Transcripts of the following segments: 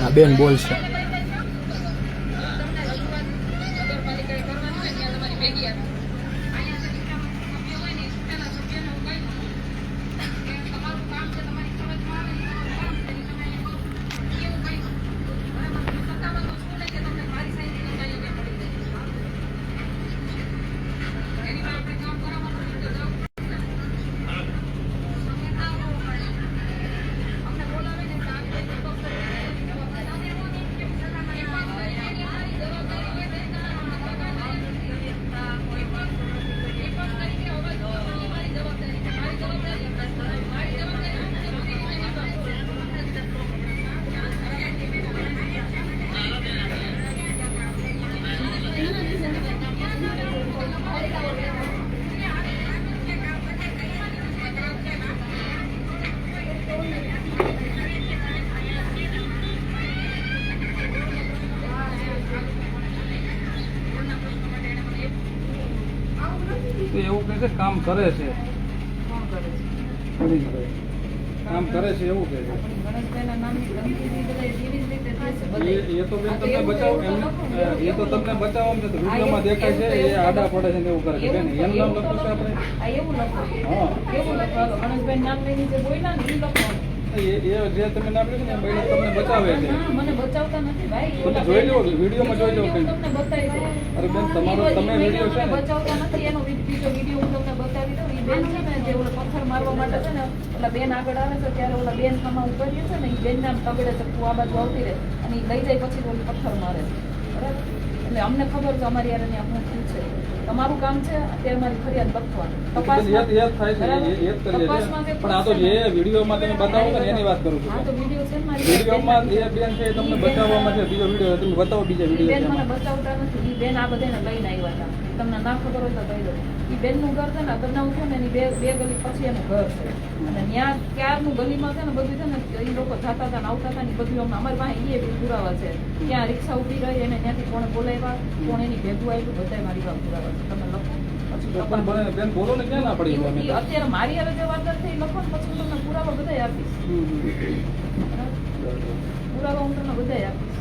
આ બેન બોલશે. એવું કહે છે કામ કરે છે, કામ કરે છે એવું કહે છે. એ તો બેન તમને બચાવો એ તો તમને બચાવવા છે તો વિડીયોમાં દેખાય છે એ આડા પડે છે ને એવું કરે છે બેન. એનું નામ લખવું છે આપણે. હા એ જે તમે નામ લખ્યું ને મહિલા તમને બચાવે છે. મને બચાવતા નથી ભાઈ. તમે જોઈ લો વિડીયોમાં જોઈ લો બેન. તમને બતાવી દઉં. અરે બેન તમારો તમે વિડીયો છે ને બચાવતા નથી એનો બીજો વિડીયો હું તમને બતાવી દઉં. એ બેન છે ને જે ઓલા પથ્થર મારવા માટે છે ને ઓલા બેન આગળ આવે છે ત્યારે ઓલા બેન ખમા કરીએ છે ને એ બેન ના તગડે ચક્કુ આ બાજુ આવતી રહે અને એ લઈ જાય પછી ઓલી પથ્થર મારે છે બરાબર. એટલે અમને ખબર છે અમારી યાર ત્યાં શું થયું છે. તમારું કામ છે અત્યારે મારી ફરિયાદ લખવાની. યાદ થાય છે યાદ કરીએ છીએ. પણ આ તો જે વિડીયોમાં તમે બતાવો ને એની વાત કરું છું. હા તો વિડીયો છે મારી વિડીયોમાં એ બેન છે તમને બચાવવામાં છે. બીજો વિડીયો તમે બતાવો બીજા બેન વિડીયો. મને બચાવતા નથી. એ બેન આ બધાને લઈને આવ્યા હતા. તમને ના ખબર હોય તો કહી દો. એ બેનનું ઘર છે ને બનાવ છે ને એની બે ગલી પછી એનું ઘર છે અને ત્યાં ક્યારનું ગલીમાં છે ને બધું છે ને એ લોકો જતા હતા ને આવતા હતા ને બધું અમને અમારી પાસે એ પુરાવા છે. ત્યાં રિક્ષા ઉભી રહી એને ત્યાંથી કોણે બોલાવ્યા કોણ એની ભેગું આવ્યું બધા મારી પાસે પુરાવા છે. તમે લખો પછી બેન બોલો ને ક્યાં ના પડી તમે અત્યારે મારી હવે જે વાત થઈ લખો ને પછી હું તમને પુરાવા બધા આપીશ. પુરાવા હું તમને બધા આપીશ.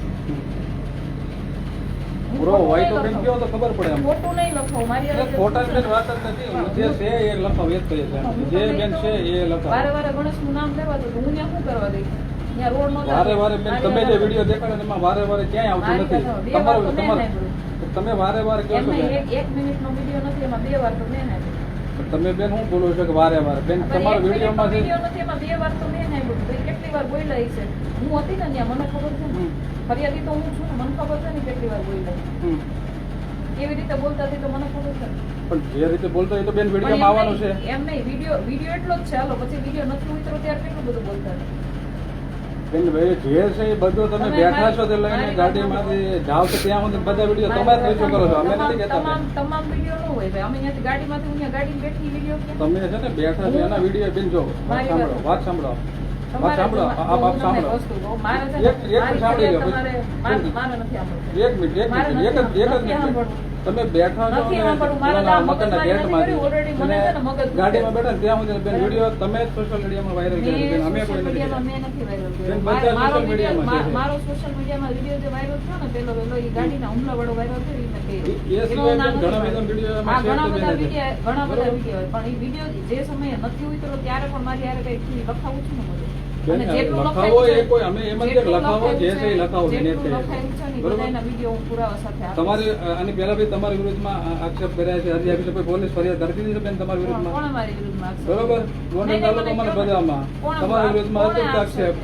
પૂરો હોય તો બેન કયો તો ખબર પડે એમ. ખોટું નહીં લખો મારી હવે ખોટા બેન વાત જ નથી. જે છે એ લખાવ એ જ કહીએ છીએ. જે બેન છે એ લખાવ. વારે વારે ગણેશનું નામ લેવા તો હું ત્યાં શું કરવા ગઈ? ત્યાં રોડ નો વારે વારે બેન તમે જે વિડીયો દેખાડે એમાં વારે વારે ક્યાંય આવતું નથી. તમે વારે વારે કહો છો બેન. એક મિનિટનો વિડીયો નથી એમાં 2 વાર તો મેં નાખ્યું. તમે બેન શું બોલો છો કે વારે વારે બેન તમારો વિડીયોમાં છે વિડીયો નથી એમાં 2 વાર તો મેં નાખ્યું. તો કેટલી વાર બોલાઈ છે હું હતી ને ત્યાં મને ખબર છે ને ફરિયાદી તો હું છું ને મને ખબર છે ને કેટલી વાર બોલાઈ કેવી રીતે બોલતા હતી તો મને ખબર છે. પણ જે રીતે બોલતો એ તો બેન વિડીયોમાં આવવાનું છે. એમ નહીં વિડીયો એટલો જ છે. હાલો પછી વિડીયો નથી ઉતરો ત્યારે કેટલું બધું બોલતા હતા. બેન ભાઈ જે છે એ બધું તમે બેઠા છો તે લઈને ગાડીમાંથી જાવ છો ત્યાં સુધી બધા વિડીયો તમે જ રીચો કરો છો. અમે નથી કહેતા. તમામ વિડીયો ન હોય ભાઈ. અમે અહીંયાથી ગાડીમાંથી હું ગાડી બેઠી વિડીયો તમે છે ને બેઠા છો એના વિડીયો બેન જો વાત સાંભળો વાત સાંભળો વાત સાંભળો આપ સાંભળો એક સાંભળી લો એક મિનિટ તમે બેઠા છો મકાનના ગેટમાંથી ગાડીમાં બેઠા ને ત્યાં સુધી બેન વિડીયો તમે જ સોશિયલ મીડિયામાં વાયરલ કર્યો બેન. અમે કોઈ નથી કર્યો. બેન બધા સોશિયલ મીડિયામાં મારો સોશિયલ મીડિયામાં વિડીયો જે વાયરલ થયો ને પેલો એ ગાડીના હુમલા વાળો વાયરલ થયો એ સિવાય ઘણા બધા વિડીયો ઘણા બધા વિડીયો પણ એ વિડીયો જે સમયે નથી ઉતરો ત્યારે પણ મારી યારે કઈ લખાવું છું ને બેન લખાવો એ કોઈ અમે એમ જ લખાવો જે છે એ લખાવો બેન. તમારી આની પહેલા બી તમારી વિરુદ્ધમાં આક્ષેપ કર્યા છે. હજી આપી કોઈ પોલીસ ફરિયાદ કરી દીધી છે બેન તમારી વિરુદ્ધમાં બરોબર. ગોંડલ તાલુકામાં બધામાં તમારી વિરુદ્ધમાં અતિરિક્ત આક્ષેપ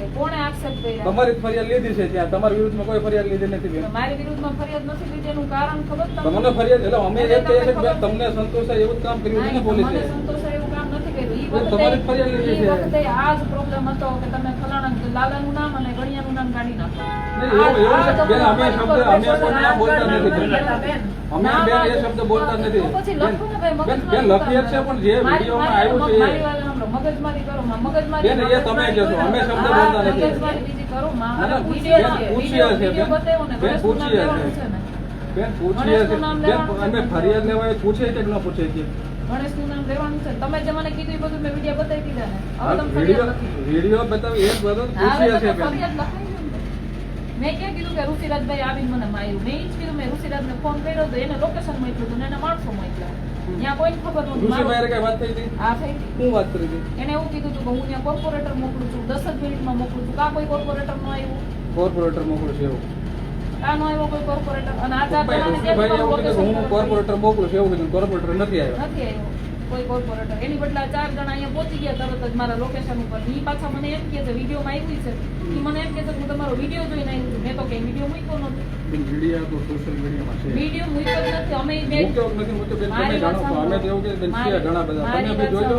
તમારી ફરિયાદ લીધી છે ત્યાં તમારી વિરુદ્ધમાં કોઈ ફરિયાદ લીધી નથી બેન. મારી વિરુદ્ધમાં ફરિયાદ નથી લીધી એનું કારણ ખબર તમને ફરિયાદ એટલે અમે એ કહીએ છીએ કે તમને સંતોષાય એવું જ કામ કર્યું છે ને પોલીસે. સંતોષાય એવું કામ નથી કર્યું. તમારી ફરિયાદ લીધી છે. આ જ પ્રોબ્લેમ હતો કે તમે ફલાણા લાલાનું નામ અને ગણિયાનું નામ કાઢી નાખો. બેન અમે શબ્દ અમે પણ બોલતા નથી બેન. અમે બેન એ શબ્દ બોલતા નથી બેન. લખીએ છે પણ જે વિડીયોમાં આવ્યું છે મગજમારી કરો મગજમારી બેન એ તમે કહો છો. અમે શબ્દ બોલતા નથી. મગજમારી બીજી કરો પૂછીએ છે બેન પૂછીએ છે બેન પૂછીએ છે બેન. અમે ફરિયાદ લેવાય પૂછે છે કે ન પૂછે છે? ગણેશનું નામ લેવાનું છે. તમે જે મને કીધું એ બધું મેં વિડીયો બતાવી દીધા ને. હવે તમે વિડીયો બતાવી એક બધું પૂછીએ છે બેન. મેં ક્યાં કીધું કે ઋષિરાજભાઈ આવીને મને માર્યું? મેં ઈ જ કીધું, મેં ઋષિરાજને ફોન કર્યો તો એને લોકેશન મોકલ્યું હતું ને એના માણસો મોકલ્યા. ત્યાં કોઈને ખબર નહોતી. ઋષિભાઈ કઈ વાત થઈ હતી? હા થઈ હતી. શું વાત કરી હતી? એને એવું કીધું હતું કે હું ત્યાં કોર્પોરેટર મોકલું છું, 10 જ મિનિટમાં મોકલું છું. કાં કોઈ કોર્પોરેટર નો આવ્યું? કોર્પોરેટર મોકલું છે એવું? કાં નો આવ્યો કોઈ કોર્પોરેટર? અને આ 4 જણાને ઋષિભાઈ એવું કીધું કે હું location કોર્પોરેટર મોકલું છું એવું કીધું, કોર્પોરેટર નથી આવ્યા. નથી આવ્યો કોઈ કોર્પોરેટર. એની બદલે આ 4 જણા અહીંયા પહોંચી ગયા તરત જ મારા લોકેશન ઉપર. ઈ પાછા મને એમ કહે છે વિડીયોમાં આવ્યું છે, ઈ મને એમ કહે છે કે હું તમારો વિડીયો જોઈને આવ્યું છું. મેં તો કઈ વિડીયો મૂક્યો નથી. મીડિયા તો સોશિયલ મીડિયામાં છે. વિડીયો મૂક્યો જ નથી. અમે મૂક્યો નથી, મૂક્યો બેન, તમે જાણો છો. અમે તો એવું કે બેન છે ઘણા બધા. તમે બી જોજો.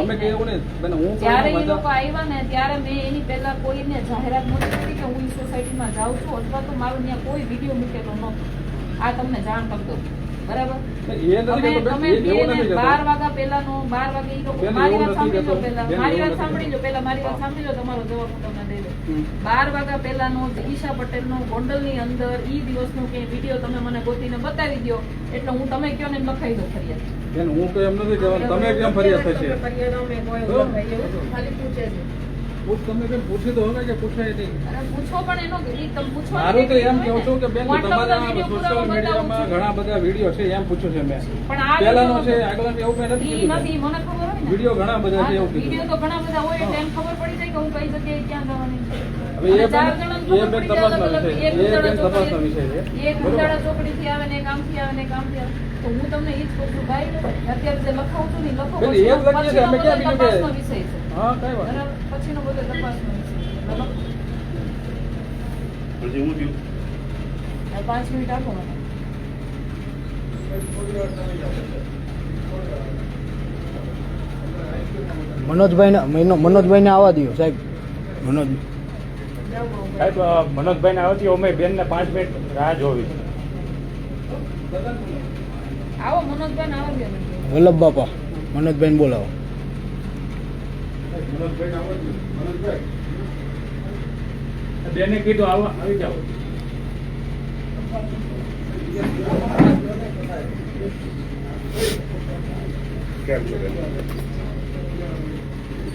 અમે કે એવું નહીં બેન, હું જ્યારે એ લોકો આવ્યા ને ત્યારે મેં એની પહેલા કોઈને જાહેરાત નહોતી કરી કે હું ઈ સોસાયટીમાં જાઉં છું અથવા તો મારો ત્યાં કોઈ વિડીયો મૂકેલો નહોતો. આ તમને જાણ કરી દઉં, બરાબર? તમે 12 વાગ્યા પહેલાનો 12 વાગે ઈ લોકો મારી વાત સાંભળી લો પહેલા, મારી વાત સાંભળી લો પહેલા, મારી વાત સાંભળી લો, તમારો જવાબ હું તમને દઈ દઉં. 12 વાગ્યા પહેલાનો ઈશા પટેલનો ગોંડલની અંદર ઈ દિવસનો કે વિડીયો તમે મને ગોતીને બતાવી દો એટલે હું તમે કયો ને લખાઈ દો ફરિયાદ. બેન હું તો એમ નથી કહેવાનું, તમે કેમ ફરિયાદ થશે? ખાલી પૂછે છે. તમે બેન પૂછી તો હવે કે પૂછાય નહીં. અરે પૂછો પણ એનો તમે પૂછો. મારું તો એમ કહું છું કે બેન તમારા સોશિયલ મીડિયામાં ઘણા બધા વિડીયો છે એમ પૂછ્યું છે મેં. પણ આ પહેલાનો છે આગળનો એવું કઈ નથી ઈ કીધું. નથી મને ખબર હોય ને. વિડીયો ઘણા બધા છે એવું કીધું. વિડીયો તો ઘણા બધા હોય એટલે એમ ખબર પડી જાય કે હું કઈ જગ્યાએ ક્યાં જવાની છું. હવે એ બેન તપાસનો વિષય છે. એ બેન તપાસનો વિષય છે. એક ઉંદાડા ચોકડીથી આવે ને એક આમથી આવે ને એક આમથી આવે. તો હું તમને ઈ જ કહું છું ભાઈ, અત્યારે જે લખાવું છું ને ઈ લખો. બેન એ જ લખીએ છે અમે ક્યાં કીધું કે તપાસનો વિષય છે. હા કઈ વાત. બરાબર, પછીનો બધો તપાસનો વિષય છે. બરાબર, પછી હું થયું 5 મિનિટ આપો મને. મનોજભાઈને આવવા દો સાહેબ. સાહેબ મનોજભાઈને આવતી અમે બેનને 5 મિનિટ રાહ જોવી છે. આવો મનોજભાઈ ને આવવા દો. વલ્લભ બાપા મનોજભાઈને બોલાવો. બેને કીધું આવી જાઓ. કેમ છે બેન?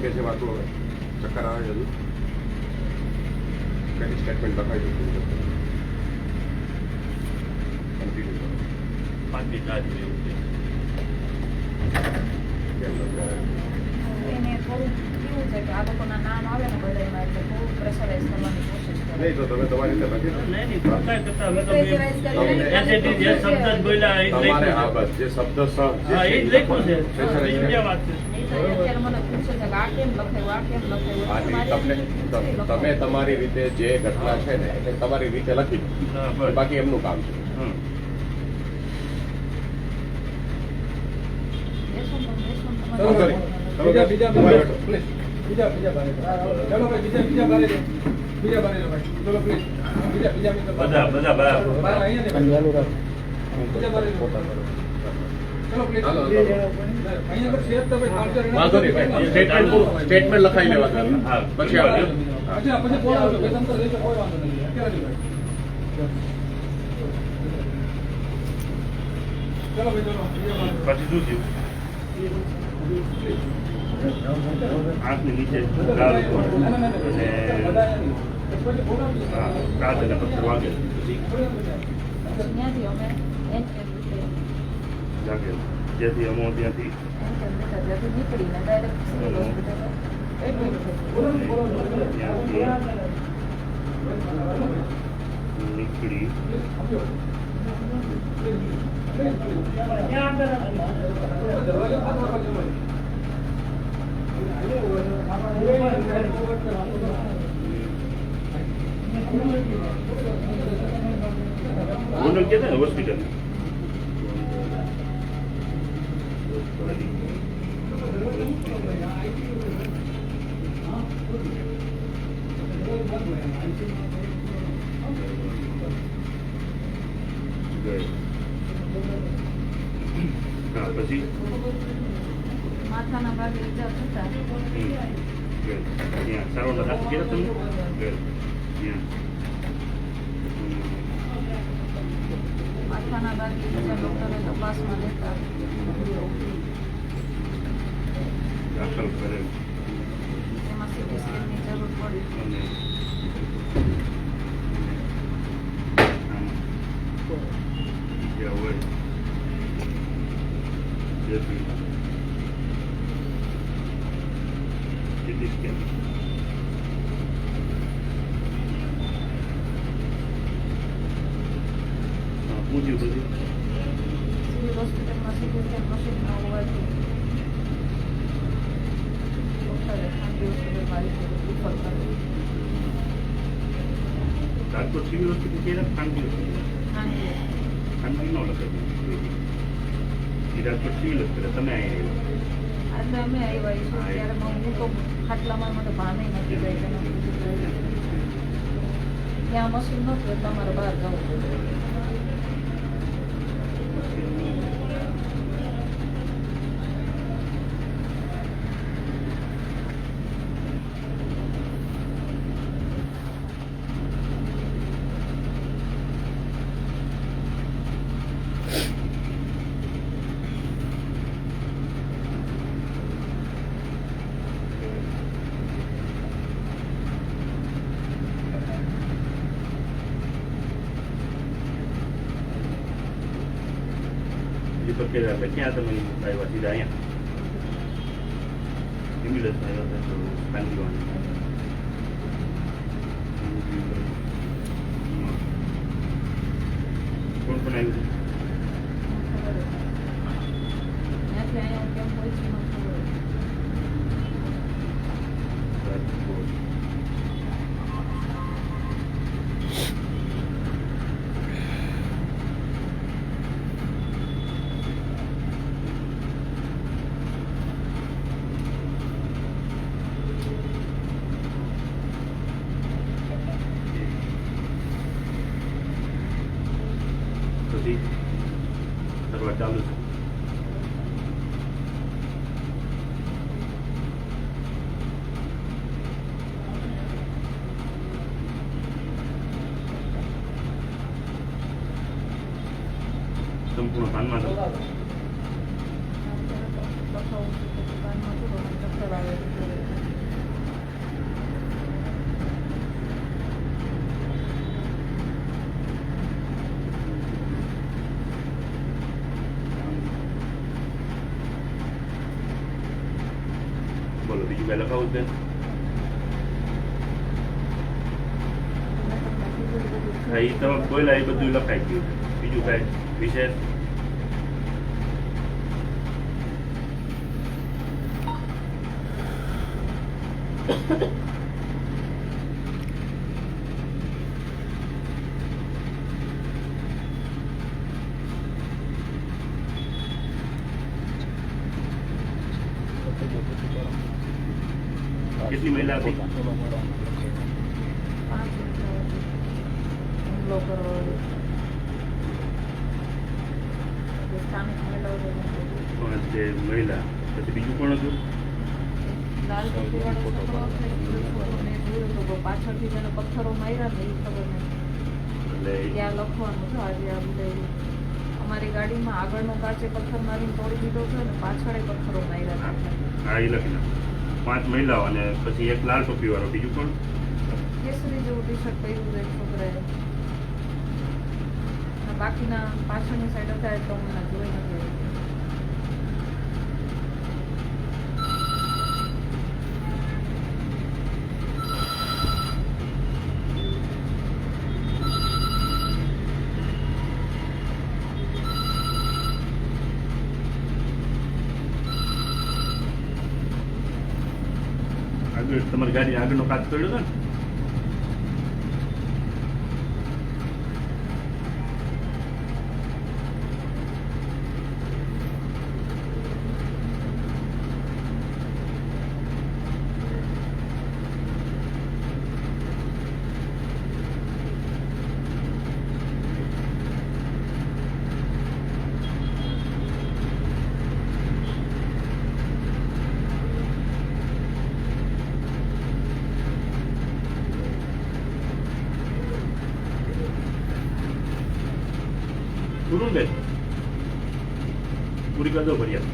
કે છે વાતો હવે ચક્કર આવે છે હજુ? કઈ સ્ટેટમેન્ટ લખાઈ દીધું છે? કન્ટિન્યુ કરો. 5 મિનિટ રાહ જોવી એવું છે. કેમ નથી? એને થોડું કેવું છે કે આ લોકોના નામ આવે ને બધાયમાં એટલે થોડું પ્રેશરાઇઝ કરવાની કોશિશ કરે. નહીં તો તમે તમારી રીતે લખી દો. નહીં પ્રકાશ કરતા અમે તો પ્રેશરાઇઝ કરીને એસએટી જે શબ્દ જ બોલ્યા એ જ તમારે લખ્યું આ છે. બસ જે શબ્દ હા એ જ લખ્યું છે. બીજી વાત છે. અત્યારે મને પૂછે છે કે આ કેમ લખાયું, આ કેમ લખાયું. આની તમે તમારી રીતે જે ઘટના છે ને એટલે તમારી રીતે લખી દો. હા, બસ. બાકી એમનું કામ છે. હમ. ચલો sorry. બીજા બીજા બારે પ્લીઝ. બીજા બારે. ચલો ભાઈ બીજા બારે લો. બીજા બારે લો ભાઈ. ચલો પ્લીઝ. બીજા બધા બરાબર. બાર અહીંયા ને ચાલુ રાખ. બીજા બારે લો. ચલો પ્લીઝ. હાલો, હાલો. અહીંયા પર શેર તો ભાઈ કાઉન્ટર વાંધો નહીં ભાઈ સ્ટેટમેન્ટ લખાઈ લેવા દો. હા. પછી આપણે પછી બોલાવજો ભાઈ, તમ તો લેજો કોઈ વાંધો નહીં. અત્યારે જ ભાઈ. ચલો ભાઈ ચલો. પછી શું થયું? આંખની નીચે ગાલ ઉપર અને કાચ અને પથ્થર વાગે પછી ત્યાંથી અમે જાગે જેથી અમો ત્યાંથી નીકળીને ડાયરેક્ટ સિવિલ હોસ્પિટલ ત્યાંથી નીકળી ગોંડલ કે ને હોસ્પિટલ હા પછી માથાના ભાગે ઈજા થતા ત્યાં સારવાર દાખલ કર્યા તમે ત્યાં માથાના ભાગે ઈજા ડોક્ટરે તપાસમાં લેતા દાખલ કરે એમાં સીટી સ્કેનની જરૂર પડી અને જગ્યા હોય જેપીમાં સીટી સ્કેન પૂછ્યું બધું સિવિલ હોસ્પિટલમાં સીટી સ્કેન મશીન ન હોવાથી ડૉક્ટરે ખાનગી હોસ્પિટલમાં રિફર કર્યું. રાજકોટ સિવિલ હોસ્પિટલ કે ખાનગી હોસ્પિટલ ખાનગી ખાનગી ન લખાય એ રાજકોટ સિવિલ હોસ્પિટલ તમે અહીં એટલે અમે આવ્યા છીએ ત્યારે હું તો ખાટલામાં મને ભાને નથી ગઈ ત્યાં મશીન નહોતું એટલે અમારે બહાર જવું પડ્યું. તો કે ક્યાં તમે આવ્યા સીધા અહીંયા એમ્બ્યુલન્સમાં આવ્યા હતા તો ખાનગીવાળા કોણ કોણ આવ્યું ત્યાંથી અહીંયા હું કેમ પહોંચી મને ખબર રાજકોટ પછી કરવા ચાલુ છે સંપૂર્ણ ભાનમાં છો લખાવું છું તો દુકાનમાં છું તો ચક્કર આવે છે. બોલો બીજું કઈ લખાવું છે હા એ તમે બોલ્યા એ બધું લખાઈ ગયું છે બીજું કઈ વિશેષ કેટલી મહિલા હતી 5 મિનિટ હુમલો કરવો સ્થાનિક મહિલાઓ પણ તે મહિલા પછી બીજું કોણ હતું લાલ ટોપીવાળો છોકરો છે એ છોકરોને જોયું તો પાછળથી જેને પથ્થરો માર્યા ને એ ખબર નહીં એટલે ત્યાં લખવાનું છે આજે આ બધું અમારી ગાડીમાં આગળનો કાચે પથ્થર મારીને તોડી દીધો છે અને પાછળ પથ્થરો માર્યા છે. હા એ લખી નાખો 5 મહિલાઓ અને પછી એક લાલ ટોપી વાળો બીજું કોણ કેસરી જેવું ટી શર્ટ પહેર્યું છે એક છોકરાએ અને બાકીના પાછળની સાઈડ હતા એટલે હું એના જોઈ નથી. આગળ તમારી ગાડી આગળનો કાચ પડ્યો હતો ને પૂરું બેન પૂરી કરી દો ફરિયાદ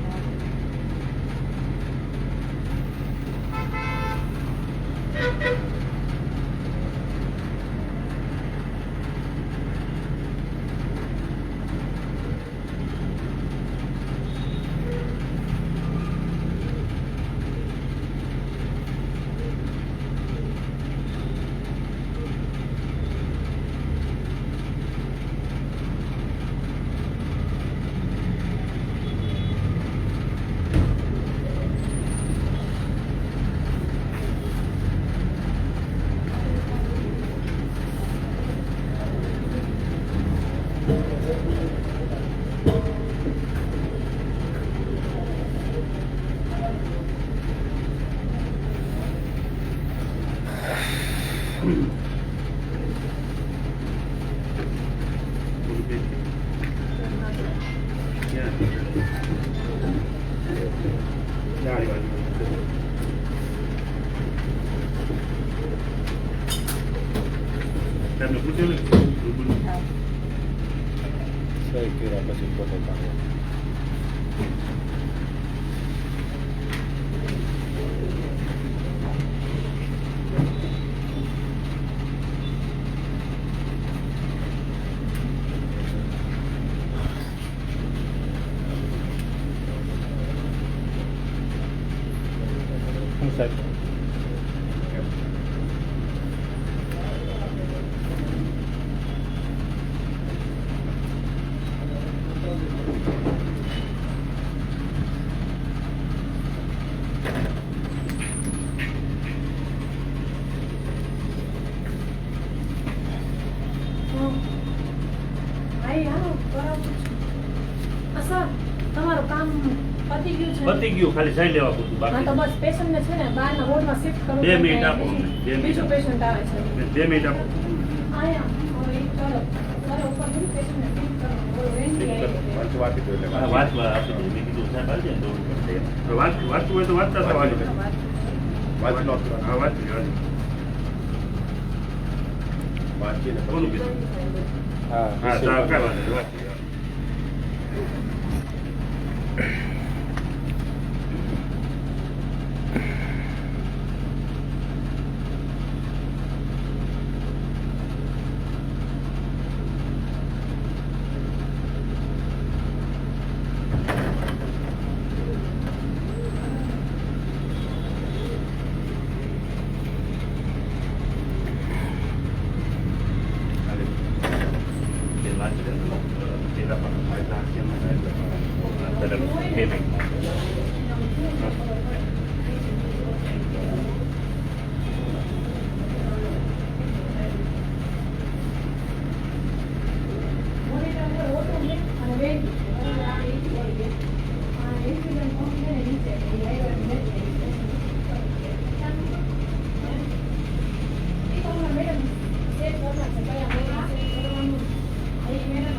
ડાળી બાજુ. સાહેબને પૂછ્યું ને રૂબરૂ? સહી કર્યા પછી ફોટો પાડો. હું સાહેબ તમારું કામ પતી ગયું છે? પતી ગયું, ખાલી સાઈન લેવા પૂરતું હા તો બાકી. બસ પેશન્ટને છે ને બહારના વોર્ડમાં શિફ્ટ કરવું 2 મિનિટ છે. આપો અમને, 2 મિનિટ બીજું આપો. પેશન્ટ આવે છે. 2 મિનિટ આપો. આયા હવે ચલો ચલો ઉપર બીજું પેશન્ટને શિફ્ટ કરો. બોલો વેન્ટી આવી છે. વાંચવા દીધું એટલે હા, વાંચવા આપી દઉં. મેં કીધું સાહેબ આવજે ને દોડ પડશે એમ. તો વાંચવું હોય તો વાંચતા હતા વાંચો. વાંચનો હા, વાંચી. વાંચીને કોનું પછી કીધું? હા હા, તો કાંઈ વાંધો નહીં, વાંચી. મોનિટર ઓટોમેટિક અને વેન્ટી. આ એસી બોલી છે. આ એસી પંપ છે ને નીચે એ આવ્યો ને મેડમ સેટ કરતા છે કયા મેડમ સેટ કરવાનું અહીં મેડમ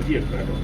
હજી એક કાઢો.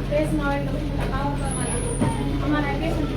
પ્રેસમાં આવે તો અમારા પેશન્ટ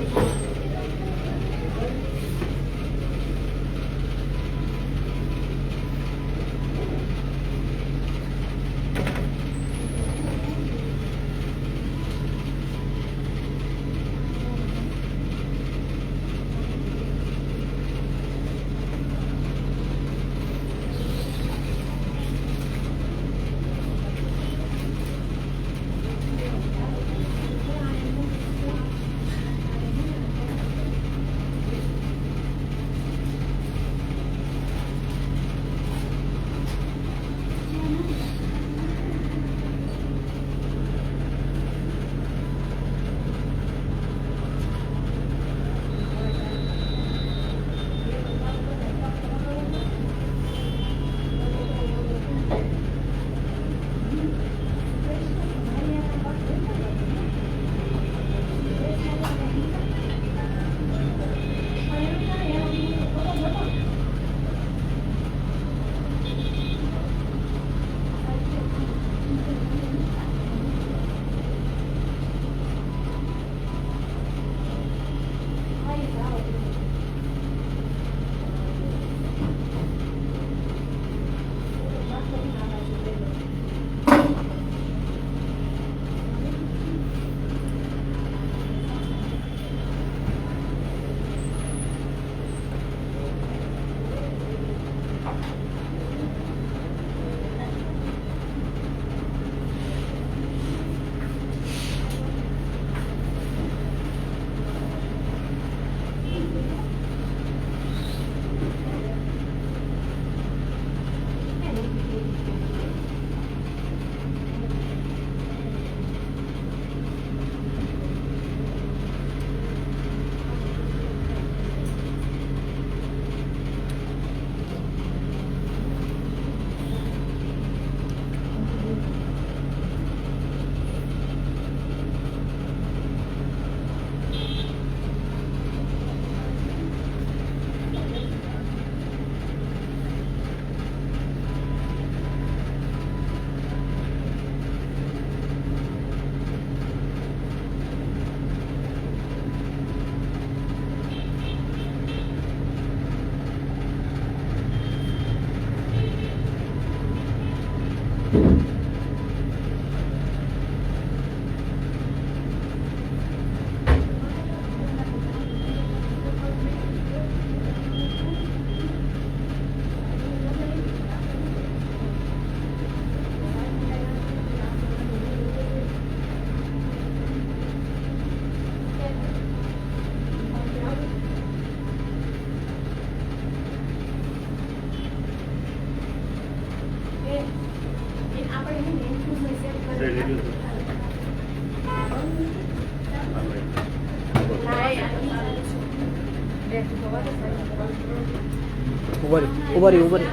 ઉભરી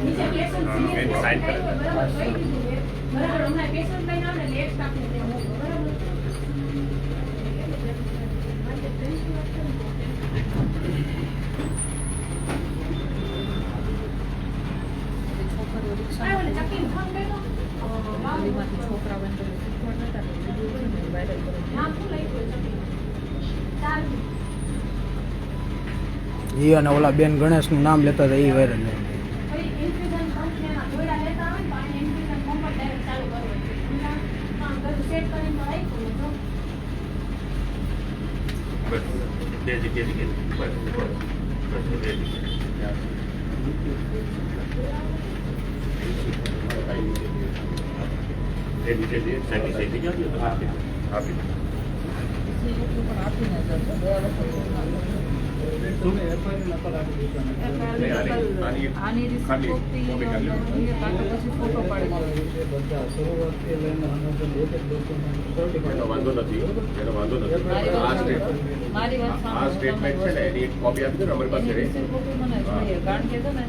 નીચે પેશન્ટ બેન સાઈન કરે. બરાબર કઈ દીધું મેં. બરાબર હમણાં પેશન્ટ લઈને આવે ને એક સ્ટાફને ત્યાં મોકલો બરાબર છોકરીઓ રિક્ષા આ ઓલે ચકીને ફોન કર્યો ગલીમાંથી છોકરાઓ એને પેલું શીખવાડ નતા ને વિડીયો છે ને વાયરલ કરે નામ શું લખ્યું ચકીને ચાલુ ઈ અને ઓલા બેન ગણેશનું નામ લેતા હતા એ વાયરલ પછી ઇન્ફ્યુઝન કંપનીના દોડા લેતા હોય ને તો આને ઇન્ફ્યુઝન પંપ જ ડાયરેક્ટ ચાલુ કરવો જોઈએ કામ બધું સેટ કરીને તો રાખ્યું જો બસ બે જગ્યાએ બસ બે જગ્યાએ એ રીતે સાઈડ થઈ જાવ તો આપી એટલું પણ આપીને જશે ગયા વખતે આની રિસીપ્ટ કોપી કાઢો પછી ફોટો પાડી એનો વાંધો નથી મારી વાત આ સ્ટેટમેન્ટ છે ને એની એક કોપી આપી દો ને અમારી પાસે રહે. રિસીપ્ટ કોપી મને જોઈએ કારણ કે છે ને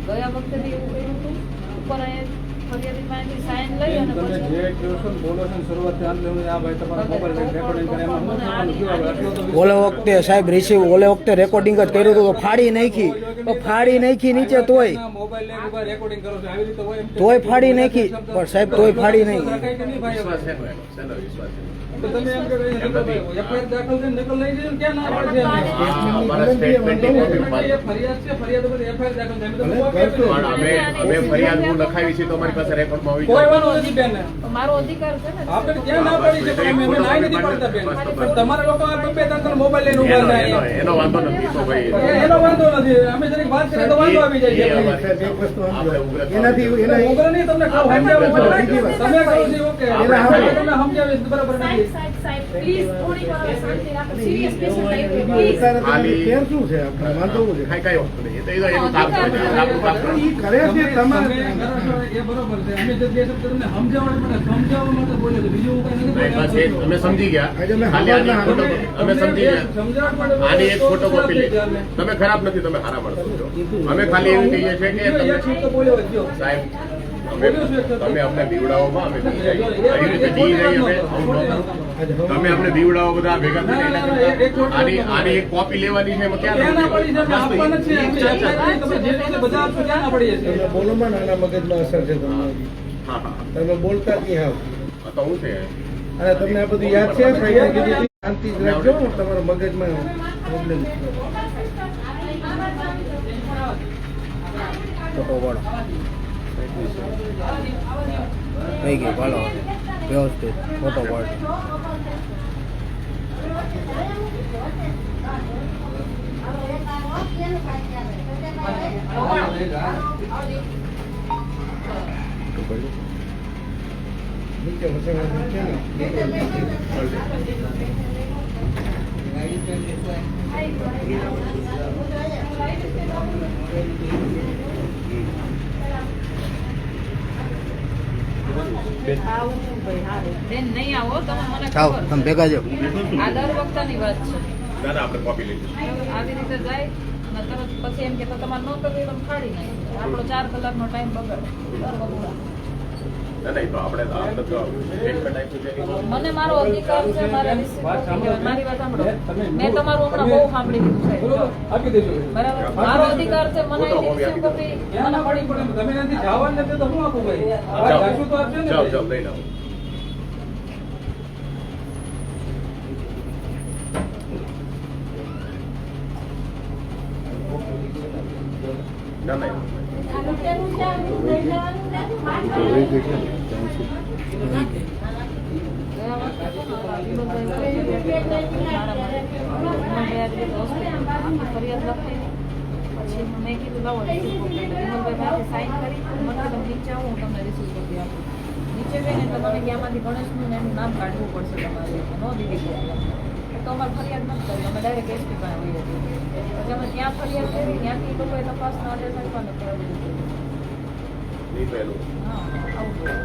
ગયા વખતે બી એવું કર્યું હતું ઉપર અહીંયા ફરિયાદીમાંથી સાઇન લઈ અને તમે પછી જે કહો છો ને બોલો છો ને શરૂઆતથી અંત લઈને આ ભાઈ તમારો મોબાઈલ રેકોર્ડિંગ કરે એમાં શું થવાનું? આટલો તો ઓલે વખતે સાહેબ રિસીવ ઓલે વખતે રેકોર્ડિંગ જ કર્યું હતું તો ફાડી નાખી નીચે તોય મોબાઈલ લઈને ઉભા રેકોર્ડિંગ કરો છો આવી રીતે હોય એમ કે- તોય ફાડી નાખી પણ સાહેબ તોય ફાડી નાખી રખાય કે નહીં ભાઈ? વિશ્વાસ છે ને એનો? શેનો વિશ્વાસ છે? તો તમે એમ કે FIR દાખલ થઈને નકલ લઈ જજો ને ક્યાં ના પાડે છે એમને? અમારા સ્ટેટમેન્ટની કોપી એ ફરિયાદ છે, ફરિયાદ ઉપર FIR દાખલ થાય. અમે તો કોપી આપી પણ દીધી. અમે ફરિયાદ હું લખાવી છે તો અમારી પાસે રેકોર્ડમાં હોવી કોઈ જોઈએ. વાંધો નથી બેન. મારો અધિકાર છે ને આપણે ક્યાં ના પાડી છે પણ અમે ના નથી પાડતા બેન. પણ તમારા લોકો આ બે ત્રણ મોબાઈલ લઈને ઉભા એનો- થાય. એનો- એનો વાંધો નથી તો ભાઈ એનો વાંધો નથી. અમે જરીક વાત કરીએ તો વાંધો આવી જાય છે. આપણે ઉગ્ર ઉગ્ર નહીં, તમને કહું, સમજાવું છું. તમે કહો છો, ઓકે. તમને સમજાવીશ, બરાબર સાહેબ નથી. સાહેબ સાહેબ પ્લીઝ થોડી વાર શાંતિ રાખો સિરિયસ પેશન્ટ આવ્યું પ્લીઝ ખાલી કાંઈ વસ્તુ નહીં. એ તો એનું કામ કરે છે. આપણું કામ કરે છે. તમે કરો છો એ બરોબર છે. અમે જે બે શબ્દ તમને સમજાવવા માટે બોલ્યો છે. બીજું હું કઈ નથી બસ એ બોલ્યો. અમે સમજી ગયા ખાલી આની એક ફોટો અમે સમજી ગયા સમજાવવા માટે આની એક ફોટોકોપી લે તમે ખરાબ નથી તમે સારા માણસો છો અમે ખાલી એવું કહીએ છીએ કે એક તમે શબ્દ બોલ્યો જ જો. સાહેબ તમે અમને બીવડાવોમાં અમે બી જઈએ. આવી રીતે બી જઈએ અમે તમે અમને બીવડાવો બધા ભેગા થઈને આની એક કોપી લેવાની છે એમાં ક્યાં ના પડી છે? અમે ક્યાં આપવાના જ છીએ. અમે તમે જે રીતે બધા આપશો ત્યાં ના પડીએ છીએ. બોલોમાં નાના મગજમાં અસર છે તમારી હા હા તમે બોલતા જ નહીં આવ હા તો હું છે અને તમને આ બધું યાદ છે ભાઈ કીધું હતું, શાંતિ જ રાખજો તમારા મગજમાં પ્રોબ્લેમ ફોટો પાડો થઈ ગઈ પાડો વ્યવસ્થિત ફોટો પાડો નીચે વસવાનું છે ને બેન નહીં આવો તમે મને આવો ખબર તમે ભેગા જાઓ આ દર વખતની વાત છે ના ના આપણે કોપી લઈ આવી રીતે જાય ને તરત પછી એમ કે તો તમારે નહોતો તો તમે ફાડી નાખી આપણો 4 કલાકનો ટાઈમ બગાડે દર વખતે. ના નહીં તો આપણે તો સ્ટેટમેન્ટ આપ્યું છે એની મને મારો અધિકાર છે મારે મારી વાત સાંભળો મેં તમારું હમણાં બહુ સાંભળી લીધું છે બરોબર, આપી દેજો. બરાબર મારો અધિકાર છે મને ફોટો એની રિસીવ કોપી ક્યાં ના મને પડી પડી પડે? તમે એનાથી જવા નથી તો શું આપું ભાઈ? જાઓ. જાશું તો આપજો ને જાઓ ભાઈ. જાઓ લઈ લાવો ના ના આ લૂંટેલું છે, આ લઈ જવાનું છે, માર તો રહી ગઈ છે ને ત્યાં સુધી. ગયા વખતે તો વિમલભાઈ આખી ફરિયાદ લખી. પછી મેં કીધું લાવો રિસીવ કોપી. વિમલભાઈ પાસે સાઈન કરી મને કીધું નીચે આવો હું તમને રિસીવ કોપી આપું. નીચે ગઈને એટલે મને કે આમાંથી ગણેશનું ને એનું નામ કાઢવું પડશે તમારે નો દીધી કોપી. તો અમારે ફરિયાદ નથી કરી, અમે ડાયરેક્ટ એસપી પાસે હોઈએ છીએ. પછી અમે ત્યાં ફરિયાદ કરી, ત્યાંથી લોકોએ તપાસના આદેશ આપ્યા ને કરાવી દીધું. નહીં પહેલું હા આવું થયું.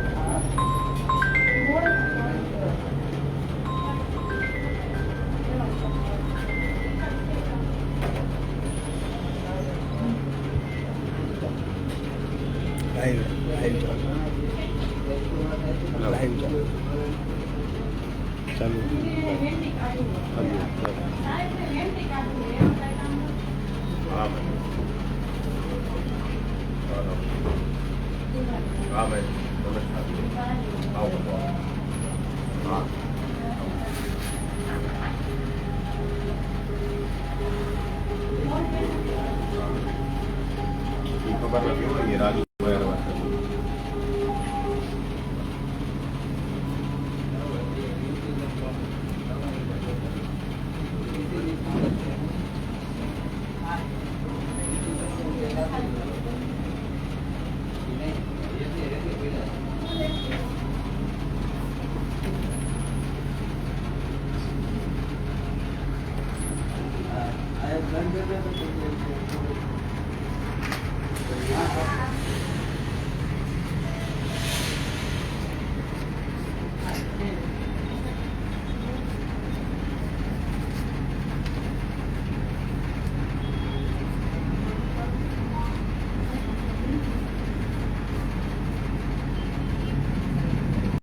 લાઈવ ચાલુ. ચાલુ. હા ભાઈ હા ભાઈ નમસ્કાર આવો હા ખબર નથી હોય એ રાજુ વાત Thank you.